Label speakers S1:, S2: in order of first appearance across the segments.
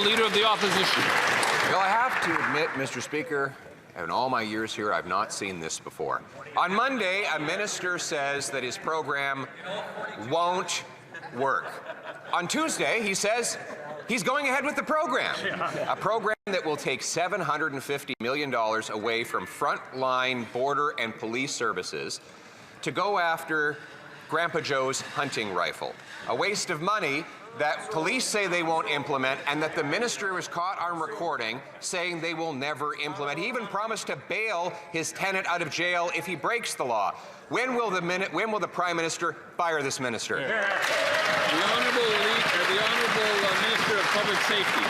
S1: Leader of the Opposition.
S2: Well, I have to admit, Mr. Speaker, in all my years here, I've not seen this before. On Monday, a minister says that his program won't work. On Tuesday, he says he's going ahead with the program. A program that will take $750 million away from frontline border and police services to go after Grandpa Joe's hunting rifle. A waste of money that police say they won't implement, and that the minister was caught on recording saying they will never implement. He even promised to bail his tenant out of jail if he breaks the law. When will the Prime Minister fire this minister?
S1: The Honourable Minister of Public Safety.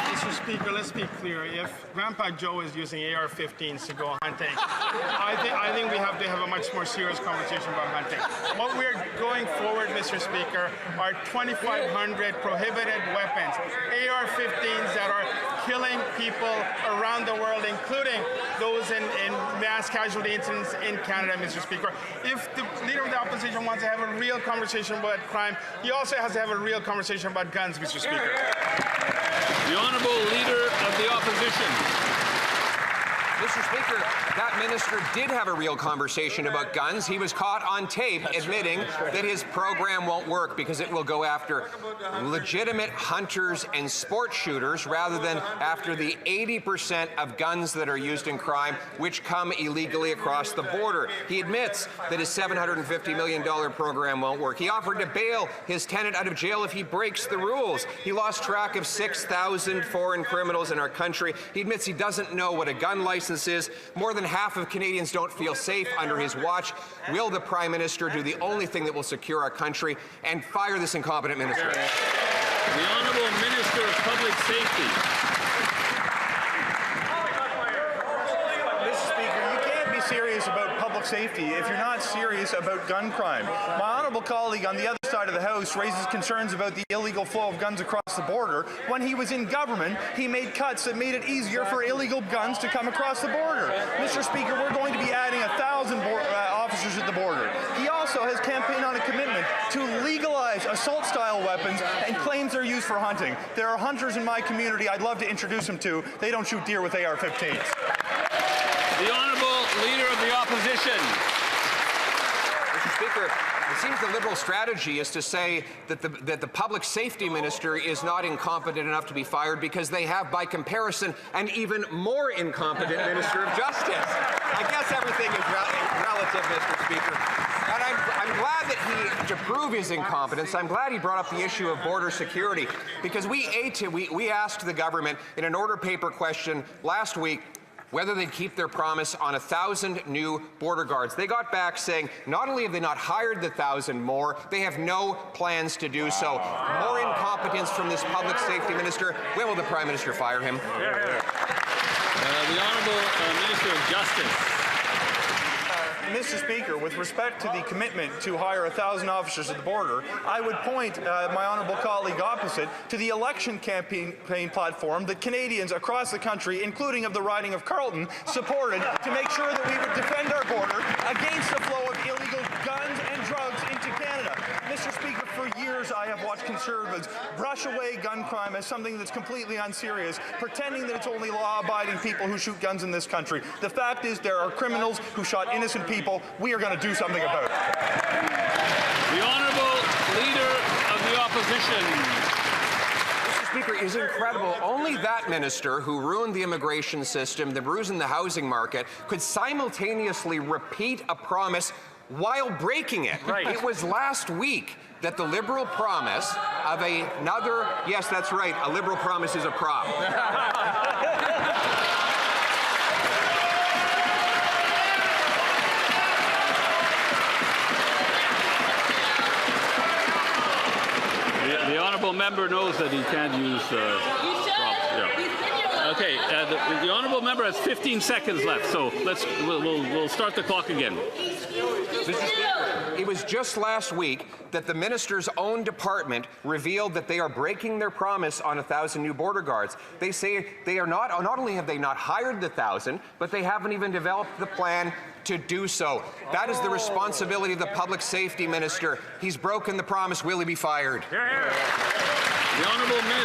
S3: Mr. Speaker, let's be clear. If Grandpa Joe is using AR-15s to go hunting, I think we have to have a much more serious conversation about hunting. What we're going forward, Mr. Speaker, are 2,500 prohibited weapons, AR-15s that are killing people around the world, including those in mass casualty incidents in Canada, Mr. Speaker. If the Leader of the Opposition wants to have a real conversation about crime, he also has to have a real conversation about guns, Mr. Speaker.
S1: The Honourable Leader of the Opposition.
S2: Mr. Speaker, that minister did have a real conversation about guns. He was caught on tape admitting that his program won't work because it will go after legitimate hunters and sport shooters rather than after the 80% of guns that are used in crime which come illegally across the border. He admits that his $750 million program won't work. He offered to bail his tenant out of jail if he breaks the rules. He lost track of 6,000 foreign criminals in our country. He admits he doesn't know what a gun license is. More than half of Canadians don't feel safe under his watch. Will the Prime Minister do the only thing that will secure our country and fire this incompetent minister?
S1: The Honourable Minister of Public Safety.
S4: Mr. Speaker, you can't be serious about public safety if you're not serious about gun crime. My honourable colleague on the other side of the House raises concerns about the illegal flow of guns across the border. When he was in government, he made cuts that made it easier for illegal guns to come across the border. Mr. Speaker, we're going to be adding 1,000 officers at the border. He also has campaigned on a commitment to legalize assault-style weapons and claims they're used for hunting. There are hunters in my community I'd love to introduce him to. They don't shoot deer with AR-15s.
S1: The Honourable Leader of the Opposition.
S2: Mr. Speaker, it seems the Liberal strategy is to say that the public safety minister is not incompetent enough to be fired because they have, by comparison, an even more incompetent Minister of Justice. I guess everything is relative, Mr. Speaker. And I'm glad that to prove his incompetence, I'm glad he brought up the issue of border security, because we asked the government in an order paper question last week whether they'd keep their promise on 1,000 new border guards. They got back saying not only have they not hired the 1,000 more, they have no plans to do so. More incompetence from this public safety minister. When will the Prime Minister fire him?
S1: The Honourable Minister of Justice.
S4: Mr. Speaker, with respect to the commitment to hire 1,000 officers at the border, I would point my honourable colleague opposite to the election campaign platform that Canadians across the country, including of the riding of Carleton, supported to make sure that we would defend our border against the flow of illegal guns and drugs into Canada. Mr. Speaker, for years I have watched Conservatives brush away gun crime as something that's completely unserious, pretending that it's only law-abiding people who shoot guns in this country. The fact is there are criminals who shot innocent people. We are going to do something about it.
S1: The Honourable Leader of the Opposition.
S2: Mr. Speaker, is incredible. Only that minister who ruined the immigration system, that ruined the housing market, could simultaneously repeat a promise while breaking it.
S1: Right.
S2: It was last week that the Liberal promise of another, yes, that's right, a Liberal promise is a prop.
S1: The Honourable Member knows that he can't use props. Yeah. Okay, the Honourable Member has 15 seconds left, so we'll start the clock again.
S2: Mr. Speaker, it was just last week that the minister's own department revealed that they are breaking their promise on 1,000 new border guards. They say they are not only have they not hired the 1,000, but they haven't even developed the plan to do so. That is the responsibility of the public safety minister. He's broken the promise. Will he be fired?
S1: The Honourable Minister.